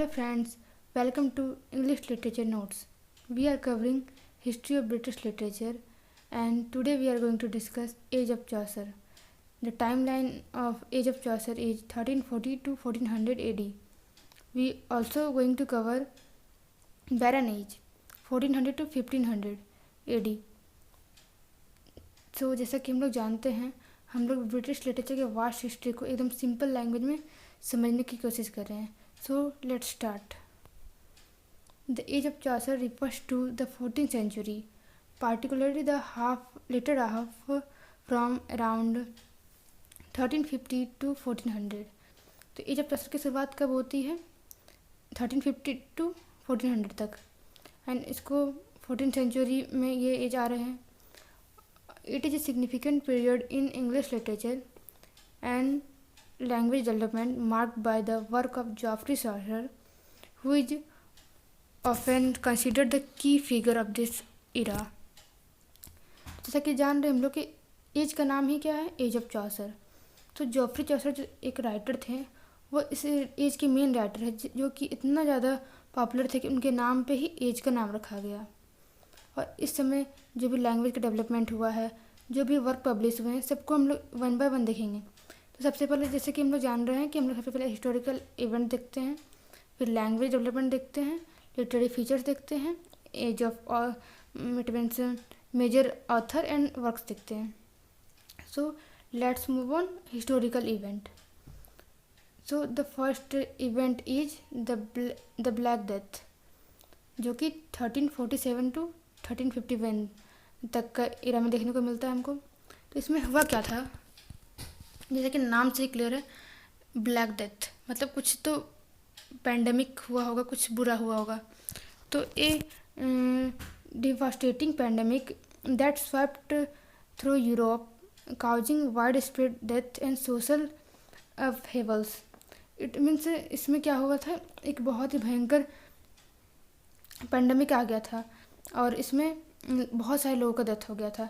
Hello friends, welcome to English Literature Notes. We are covering history of British literature and today we are going to discuss Age of Chaucer. The timeline of Age of Chaucer is 1340 to 1400 AD. We also going to cover Barren Age 1400 to 1500 AD. तो जैसा कि हम लोग जानते हैं, हम लोग British literature के वास्ट हिस्ट्री को एकदम सिंपल लैंग्वेज में समझने की कोशिश कर रहे हैं. So let's start. The age of Chaucer refers to the 14th century, particularly the later half from around 1350 to 1400. तो एज ऑफ चौसर की शुरुआत कब होती है? 1350 टू 1400 तक. एंड इसको 14th सेंचुरी में ये एज आ रहे हैं. It is a significant period in English literature and language development marked by the work of Geoffrey Chaucer, who is often considered the key figure of this era. जैसा कि जान रहे हम लोग कि एज का नाम ही क्या है, एज ऑफ चौसर. तो जॉफ्री चौसर जो एक राइटर थे, वो इस एज के मेन राइटर है, जो कि इतना ज़्यादा पॉपुलर थे कि उनके नाम पे ही एज का नाम रखा गया. और इस समय जो भी लैंग्वेज का डेवलपमेंट हुआ है, जो भी वर्क पब्लिश हुए हैं, सबको हम लोग वन बाय वन देखेंगे. तो सबसे पहले जैसे कि हम लोग जान रहे हैं कि हम लोग सबसे पहले हिस्टोरिकल इवेंट देखते हैं, फिर लैंग्वेज डेवलपमेंट देखते हैं, लिटरेरी फीचर्स देखते हैं, age of it means major author and works देखते हैं. So let's move on historical event. So the first event is the black death, जो कि 1347 टू 1351 तक का एरा में देखने को मिलता है हमको. तो इसमें हुआ क्या था, जैसे कि नाम से ही क्लियर है, ब्लैक डेथ मतलब कुछ तो पैंडमिक हुआ होगा, कुछ बुरा हुआ होगा. तो a devastating pandemic that swept through Europe causing widespread death and social upheavals. It means इसमें क्या हुआ था, एक बहुत ही भयंकर पैंडमिक आ गया था और इसमें बहुत सारे लोगों का डेथ हो गया था.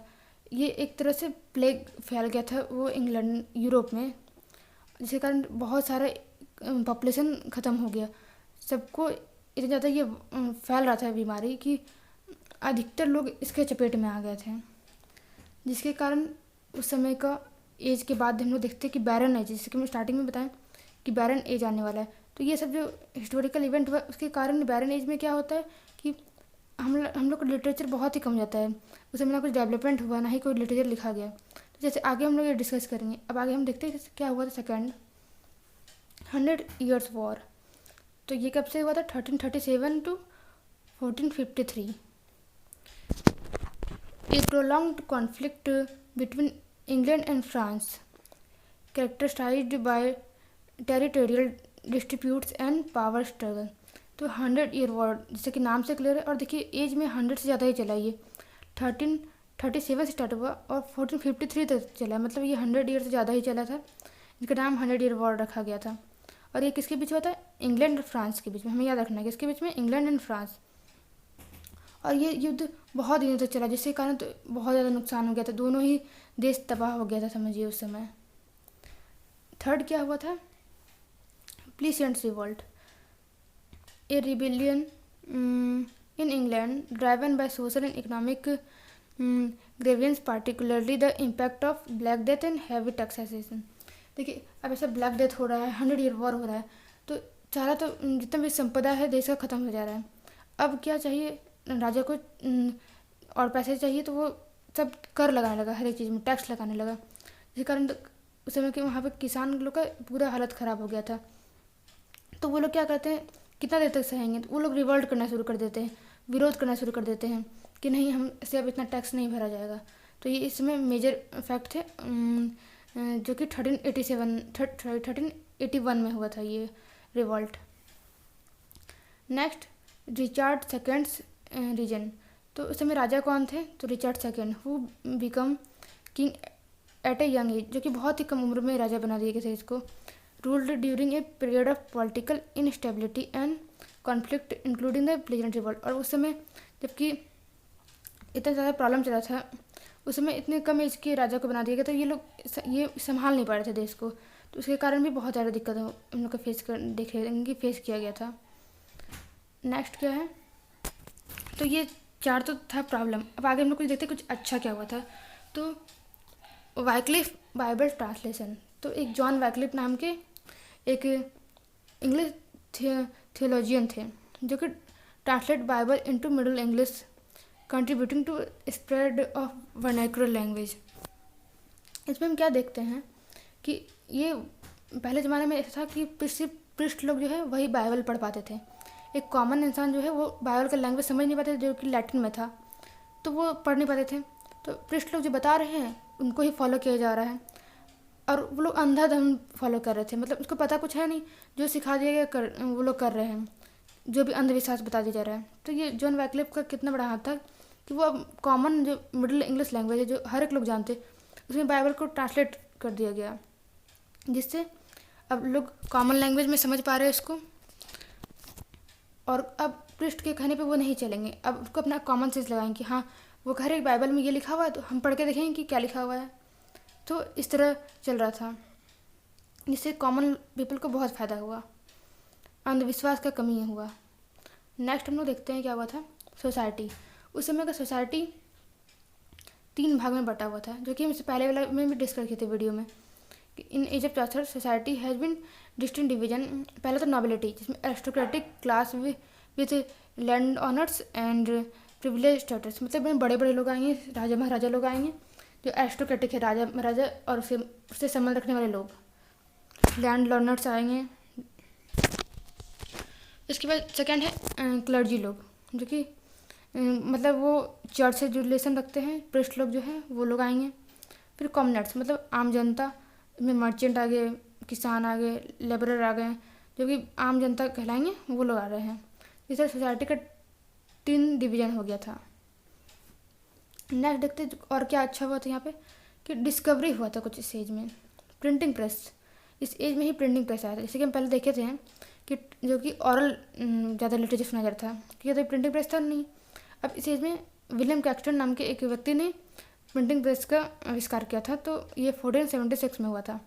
ये एक तरह से प्लेग फैल गया था वो इंग्लैंड यूरोप में, जिसके कारण बहुत सारा पॉपुलेशन ख़त्म हो गया. सबको इतना ज़्यादा ये फैल रहा था बीमारी कि अधिकतर लोग इसके चपेट में आ गए थे, जिसके कारण उस समय का एज के बाद हम लोग देखते हैं कि बैरन एज, जैसे कि मैं स्टार्टिंग में बताएं कि बैरन एज आने वाला है. तो ये सब जो हिस्टोरिकल इवेंट हुआ उसके कारण बैरन एज में क्या होता है कि हम लोग का लिटरेचर बहुत ही कम जाता है. उस समय ना कुछ डेवलपमेंट हुआ, ना ही कोई लिटरेचर लिखा गया. तो जैसे आगे हम लोग ये डिस्कस करेंगे. अब आगे हम देखते हैं क्या हुआ था सेकेंड 100 Years वॉर. तो ये कब से हुआ था, 1337 to 1453. A prolonged conflict between England and France characterized by territorial disputes and power struggle. तो 100 Year वॉर जैसे कि नाम से क्लियर है. और देखिए एज में 100 से ज़्यादा ही चला. ये 1337 से स्टार्ट हुआ और 1453 तक चला, मतलब ये 100 ईयर से ज़्यादा ही चला था. इसका नाम 100 Year वॉर रखा गया था. और ये किसके बीच हुआ था, इंग्लैंड और फ्रांस के बीच में. हमें याद रखना है किसके बीच में, इंग्लैंड एंड फ्रांस. और ये युद्ध बहुत दिनों तक चला, जिसके कारण तो बहुत ज़्यादा नुकसान हो गया था. दोनों ही देश तबाह हो गया था समझिए उस समय. थर्ड क्या हुआ था, प्लीसेंट्स revolt, a rebellion in England driven by social and economic grievance, particularly the impact of Black Death and heavy taxation. देखिए अब ऐसा ब्लैक डेथ हो रहा है, 100 Year वॉर हो रहा है, तो सारा तो जितना भी संपदा है देश का ख़त्म हो जा रहा है. अब क्या चाहिए राजा को, और पैसे चाहिए, तो वो सब कर लगाने लगा, हर एक चीज़ में टैक्स लगाने लगा, जिस कारण उस समय के वहाँ पे किसान लोग का पूरा हालत ख़राब हो गया था. तो वो लोग क्या करते हैं, कितना देर तक सहेंगे, तो वो लोग रिवोल्ट करना शुरू कर देते हैं, विरोध करना शुरू कर देते हैं कि नहीं, हमसे अब इतना टैक्स नहीं भरा जाएगा. तो ये इसमें मेजर फैक्ट थे, जो कि 1381 में हुआ था ये revolt. Next Richard seconds reason. तो उस समय राजा कौन थे, तो Richard second, who become king at a young age, जो कि बहुत ही कम उम्र में राजा बना दिए गए थे इसको. ruled during a period of political instability and conflict including the Pleasant Revolt. और उस समय जबकि इतना ज़्यादा प्रॉब्लम चला था, उस समय इतने कम एज के राजा को बना दिया गया, तो ये लोग ये संभाल नहीं पा रहे थे देश को. तो उसके कारण भी बहुत ज़्यादा दिक्कत हम लोग का फेस किया गया था. नेक्स्ट क्या है, तो ये 4 तो था प्रॉब्लम। अब आगे हम लोग कुछ देखते हैं कुछ अच्छा क्या हुआ था। तो वाइक्लिफ बाइबल ट्रांसलेशन, तो एक जॉन वाइक्लिफ नाम के एक इंग्लिश थियोलॉजियन थे जो कि translate Bible into Middle English, contributing to spread of vernacular language. इसमें हम क्या देखते हैं कि ये पहले ज़माने में ऐसा था कि सिर्फ पृष्ठ लोग जो है वही बाइबल पढ़ पाते थे। एक कॉमन इंसान जो है वो बाइबल का लैंग्वेज समझ नहीं पाते थे, जो कि लैटिन में था, तो वो पढ़ नहीं पाते थे। तो पृष्ठ लोग जो बता रहे हैं उनको ही फॉलो किया जा रहा है, और वो लोग अंधाधुंध फॉलो कर रहे थे, मतलब उसको पता कुछ है नहीं, जो सिखा दिया गया वो लोग कर रहे हैं, जो भी अंधविश्वास बता दिया जा रहा है। तो ये जॉन वैक्लिफ का कितना बड़ा हाथ था कि वो अब कॉमन जो मिडिल इंग्लिश लैंग्वेज है जो हर एक लोग जानते, उसमें बाइबल को ट्रांसलेट कर दिया गया, जिससे अब लोग कॉमन लैंग्वेज में समझ पा रहे हैं इसको। और अब पृष्ठ के कहने पे वो नहीं चलेंगे, अब उसको अपना कॉमन सेंस लगाएंगे कि हाँ वो कह रहे बाइबल में ये लिखा हुआ है तो हम पढ़ के देखेंगे कि क्या लिखा हुआ है। तो इस तरह चल रहा था, जिससे कॉमन पीपल को बहुत फ़ायदा हुआ, अंधविश्वास का कमी हुआ। नेक्स्ट हम लोग देखते हैं क्या हुआ था, सोसाइटी। उस समय का सोसाइटी 3 भाग में बटा हुआ था, जो कि हम इससे पहले वाला में भी डिस्कस किए थे वीडियो में। In age of Chaucer society has been distinct division. पहला तो नॉबिलिटी, जिसमें aristocratic class with land owners and privilege status, मतलब बड़े बड़े लोग आएंगे, राजा महाराजा लोग आएंगे, जो एरिस्टोक्रेटिक है राजा महाराजा और उससे संबंध रखने वाले लोग, लैंड ऑनर्स आएंगे। इसके बाद सेकेंड है क्लर्जी लोग, जो कि मतलब वो चर्च से जो रिलेशन रखते हैं, प्रिस्ट लोग जो हैं वो लोग आएंगे। फिर कॉमनर्स, मतलब आम जनता में मर्चेंट आ गए, किसान आ गए, लेबरर आ गए, जो कि आम जनता कहलाएंगे, वो लोग आ रहे हैं। इस तरह सोसाइटी का 3 डिवीज़न हो गया था। नेक्स्ट देखते और क्या अच्छा हुआ था यहाँ पे, कि डिस्कवरी हुआ था कुछ इस एज में, प्रिंटिंग प्रेस। इस एज में ही प्रिंटिंग प्रेस आया था, जैसे कि हम पहले देखे थे कि जो कि ऑरल ज़्यादा लिटरेचर सुना जाता था, कि तो प्रिंटिंग प्रेस था नहीं। अब इस एज में विलियम कैक्सटन नाम के एक व्यक्ति ने प्रिंटिंग प्रेस का आविष्कार किया था, तो ये 1476 में हुआ था।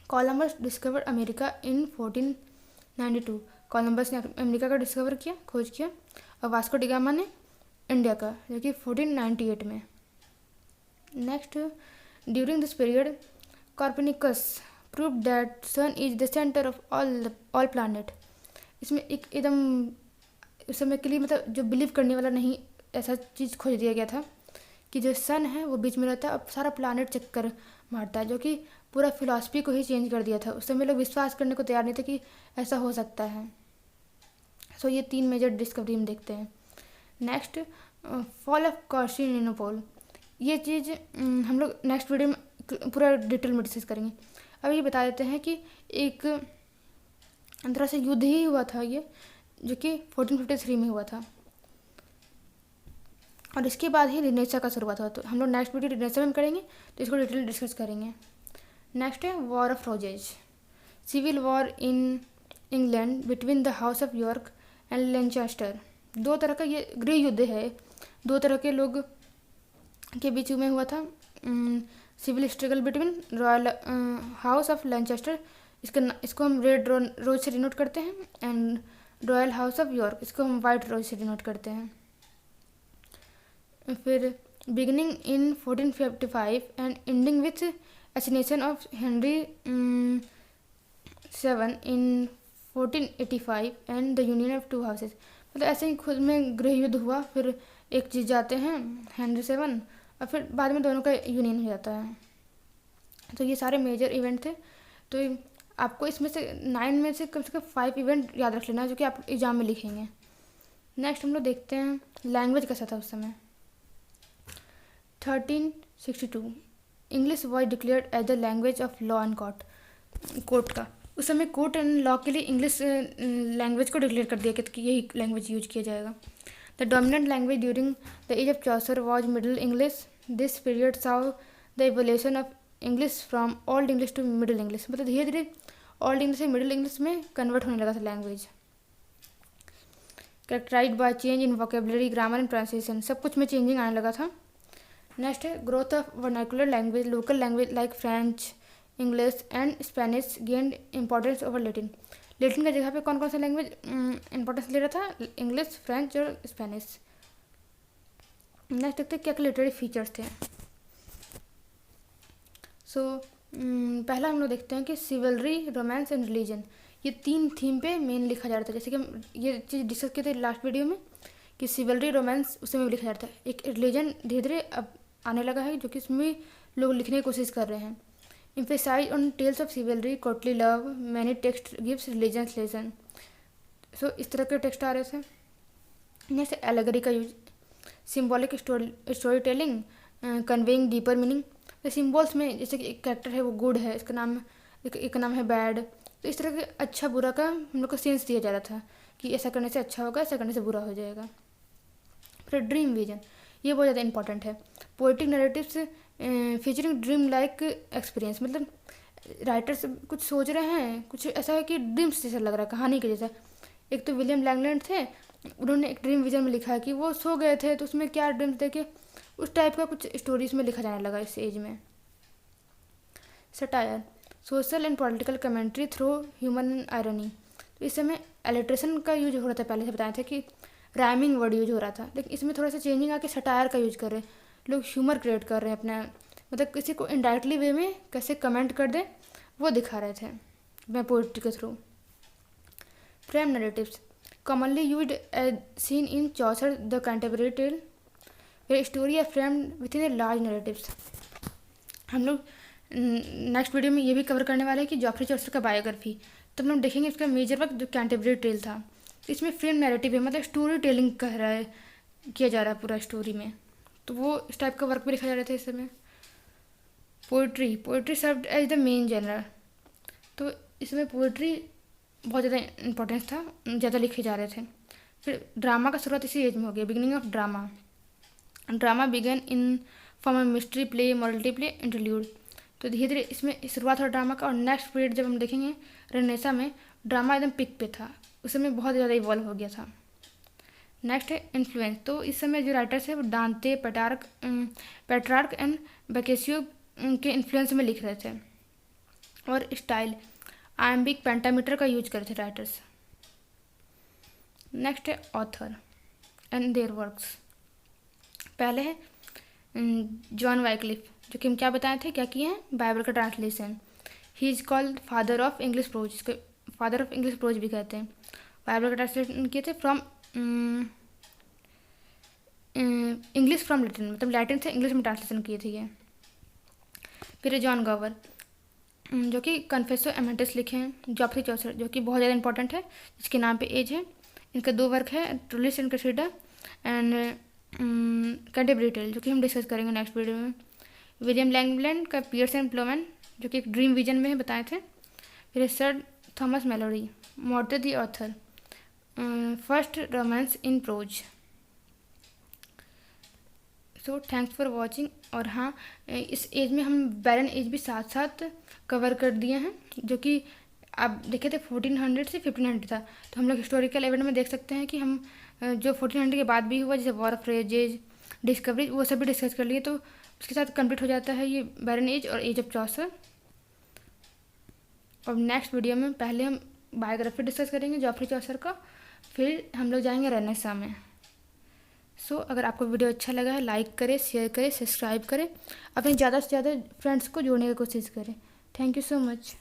Columbus discovered America in 1492। Columbus ने अमेरिका का डिस्कवर किया, खोज किया, और वास्को डी गामा ने इंडिया का, जो कि 1498 में। Next, during this period Copernicus prove that sun is the centre of all planet. इसमें एक एकदम उस समय के लिए मतलब जो बिलीव करने वाला नहीं, ऐसा चीज़ खोज दिया गया था कि जो सन है वो बीच में रहता है और सारा प्लानट चक्कर मारता है, जो कि पूरा फिलॉसफी को ही चेंज कर दिया था। उस समय लोग विश्वास करने को तैयार नहीं थे कि ऐसा हो सकता है। सो ये 3 मेजर डिस्कवरी हम देखते हैं। Next, fall of Constantinople. ये चीज़ हम लोग नेक्स्ट वीडियो में पूरा डिटेल में डिस्कस करेंगे। अब ये बता देते हैं कि एक तरह से युद्ध ही हुआ था ये, जो कि 1453 में हुआ था, और इसके बाद ही रिनेसा का शुरुआत हुआ। तो हम लोग नेक्स्ट वीडियो रिनेसा में करेंगे, तो इसको डिटेल डिस्कस करेंगे। नेक्स्ट है war of roses, civil war in England between the house of York and Lancaster. 2 तरह का ये गृह युद्ध है, 2 तरह के लोग के बीच में हुआ था। Civil struggle between royal house of Lancaster, इसको हम रेड रोज से डिनोट करते हैं, and royal house of York, इसको हम वाइट रोज से डिनोट करते हैं। फिर beginning in 1455 and ending with assassination of Henry 7 in 1485 and the union of 2 houses. मतलब ऐसे ही खुद में गृह युद्ध हुआ, फिर एक चीज़ जाते हैं हेनरी 7, और फिर बाद में दोनों का यूनियन हो जाता है। तो ये सारे मेजर इवेंट थे। तो आपको इसमें से 9 में से कम 5 इवेंट याद रख लेना है, जो कि आप एग्जाम में लिखेंगे। नेक्स्ट हम लोग देखते हैं लैंग्वेज कैसा था उस समय। 1362 English was declared as the language of law and court का। उस समय कोर्ट एंड लॉ के लिए इंग्लिश लैंग्वेज को डिक्लेयर कर दिया गया कि यही लैंग्वेज यूज किया जाएगा। The dominant language during the age of Chaucer was Middle English. This period saw the evolution of English from Old English to Middle English. मतलब धीरे धीरे ओल्ड इंग्लिश से मिडिल इंग्लिश में कन्वर्ट होने लगा था language. Characterised by change in vocabulary, grammar and pronunciation, सब कुछ में चेंजिंग आने लगा था। नेक्स्ट है growth of vernacular language, local language like French, English and Spanish gained importance over Latin. Latin का जगह पे कौन कौन सा लैंग्वेज इंपॉर्टेंस ले रहा था? इंग्लिश, फ्रेंच और स्पेनिश। नेक्स्ट देखते हैं क्या क्या लिटरेरी फीचर्स थे। पहला हम लोग देखते हैं कि सिवलरी, रोमांस एंड रिलीजन, ये 3 थीम पे मेन लिखा जा रहा था। जैसे कि हम ये चीज़ डिस्कस किए थे लास्ट वीडियो में कि सिवलरी, रोमांस उसमें भी लिखा जा रहा था। एक रिलीजन धीरे धीरे अब आने लगा है जो कि इसमें लोग लिखने की कोशिश कर रहे हैं। Emphasise on tales of chivalry, courtly love, many text gives religion lesson. इस तरह के टेक्स्ट आ रहे थे। नेक्स्ट एलेगरी का use, symbolic story telling, conveying deeper meaning. तो सिम्बॉल्स में जैसे कि एक कैरेक्टर है वो गुड है, इसका नाम एक का नाम है बैड, तो इस तरह के अच्छा बुरा का हम लोग को सेंस दिया जा रहा था कि ऐसा करने से अच्छा होगा, ऐसा करने से बुरा हो जाएगा। फिर ड्रीम विजन, ये बहुत ज़्यादा इंपॉर्टेंट है। Poetic narratives featuring dream like experience, मतलब राइटर्स कुछ सोच रहे हैं, कुछ ऐसा है कि ड्रीम्स जैसा लग रहा है, कहानी के जैसा। एक तो विलियम लैंगलैंड थे, उन्होंने एक ड्रीम विजन में लिखा है कि वो सो गए थे तो उसमें क्या ड्रीम्स देखे, उस टाइप का कुछ स्टोरीज में लिखा जाने लगा इस एज में। Satire, social and political commentary through human irony. तो इस समय एलिट्रेशन का यूज हो रहा था, पहले से बताया था कि राइमिंग वर्ड यूज हो रहा था, लेकिन इसमें थोड़ा सा चेंजिंग आके सटायर का यूज कर रहे हैं। लोग ह्यूमर क्रिएट कर रहे हैं अपना, मतलब किसी को इनडायरेक्टली वे में कैसे कमेंट कर दे वो दिखा रहे थे मैं पोइट्री के through. Frame narratives, commonly used as seen in Chaucer the Canterbury Tale, where story are framed within a large narratives। हम लोग नेक्स्ट वीडियो में ये भी कवर करने वाले हैं कि जॉफ्री चौसर का बायोग्राफी, तो हम लोग देखेंगे इसका मेजर वर्क जो कैंटरबरी टेल था। इसमें फ्रेम नैरेटिव है, मतलब स्टोरी टेलिंग कह रहा है, किया जा रहा है पूरा स्टोरी में, तो वो इस टाइप का वर्क भी लिखा जा रहा था इस समय। Poetry served as the main genre, तो इसमें पोइट्री बहुत ज़्यादा इंपॉर्टेंस था, ज़्यादा लिखे जा रहे थे। फिर ड्रामा का शुरुआत इसी एज में हो गया, beginning of drama began in form of mystery play, morality play, interlude. तो धीरे धीरे इसमें शुरुआत हो ड्रामा का, और नेक्स्ट पीरियड जब हम देखेंगे रेनेसा में ड्रामा एकदम पिक पे था, उस समय बहुत ज़्यादा इवॉल्व हो गया था। नेक्स्ट है इन्फ्लुएंस, तो इस समय जो राइटर्स है वो डांते, पेट्रार्क एंड बकेसियो के इन्फ्लुएंस में लिख रहे थे। और स्टाइल, आयम्बिक पेंटामीटर का यूज करे थे राइटर्स। नेक्स्ट है ऑथर एंड देयर वर्क्स। पहले है जॉन वाइक्लिफ, जो कि हम क्या बताए थे, क्या किए हैं, बाइबल का translation. He is called father of English pros, इसको फादर ऑफ इंग्लिश प्रोज भी कहते हैं। बाइबल का ट्रांसलेशन किए थे फ्रॉम इंग्लिश फ्रॉम लैटिन, मतलब लैटिन से इंग्लिश में ट्रांसलेशन किए थे ये। फिर जॉन गॉवर, जो कि कन्फेसो एमेंटस लिखे हैं। जॉफ्री चौसर, जो कि बहुत ज़्यादा इंपॉर्टेंट है, जिसके नाम पे एज है। इनका 2 वर्क है, Troilus and Criseyde and Canterbury tale, जो कि हम डिस्कस करेंगे नेक्स्ट वीडियो में। विलियम लैंगलैंड का पियर्स एंड प्लोमैन, जो कि एक ड्रीम विजन में बताए थे। फिर sir Thomas Malory, Morte d'Arthur, first romance in prose. So thanks for watching. और हाँ, इस एज में हम बैरन एज भी साथ साथ कवर कर दिए हैं, जो कि आप देखे थे 1400 से 1500 था। तो हम लोग हिस्टोरिकल इवेंट में देख सकते हैं कि हम जो 1400 के बाद भी हुआ, जैसे वॉर ऑफ रेजेज, डिस्कवरी, वो सब भी डिस्कस कर लिए, तो उसके साथ कंप्लीट हो जाता है ये बैरन एज और एज ऑफ चौसर। और नेक्स्ट वीडियो में पहले हम बायोग्राफी डिस्कस करेंगे जॉफ्री चौसर का, फिर हम लोग जाएंगे रेनेसां में। अगर आपको वीडियो अच्छा लगा है, लाइक करें, शेयर करें, सब्सक्राइब करें, अपने ज़्यादा से ज़्यादा फ्रेंड्स को जोड़ने की कोशिश करें। Thank you so much.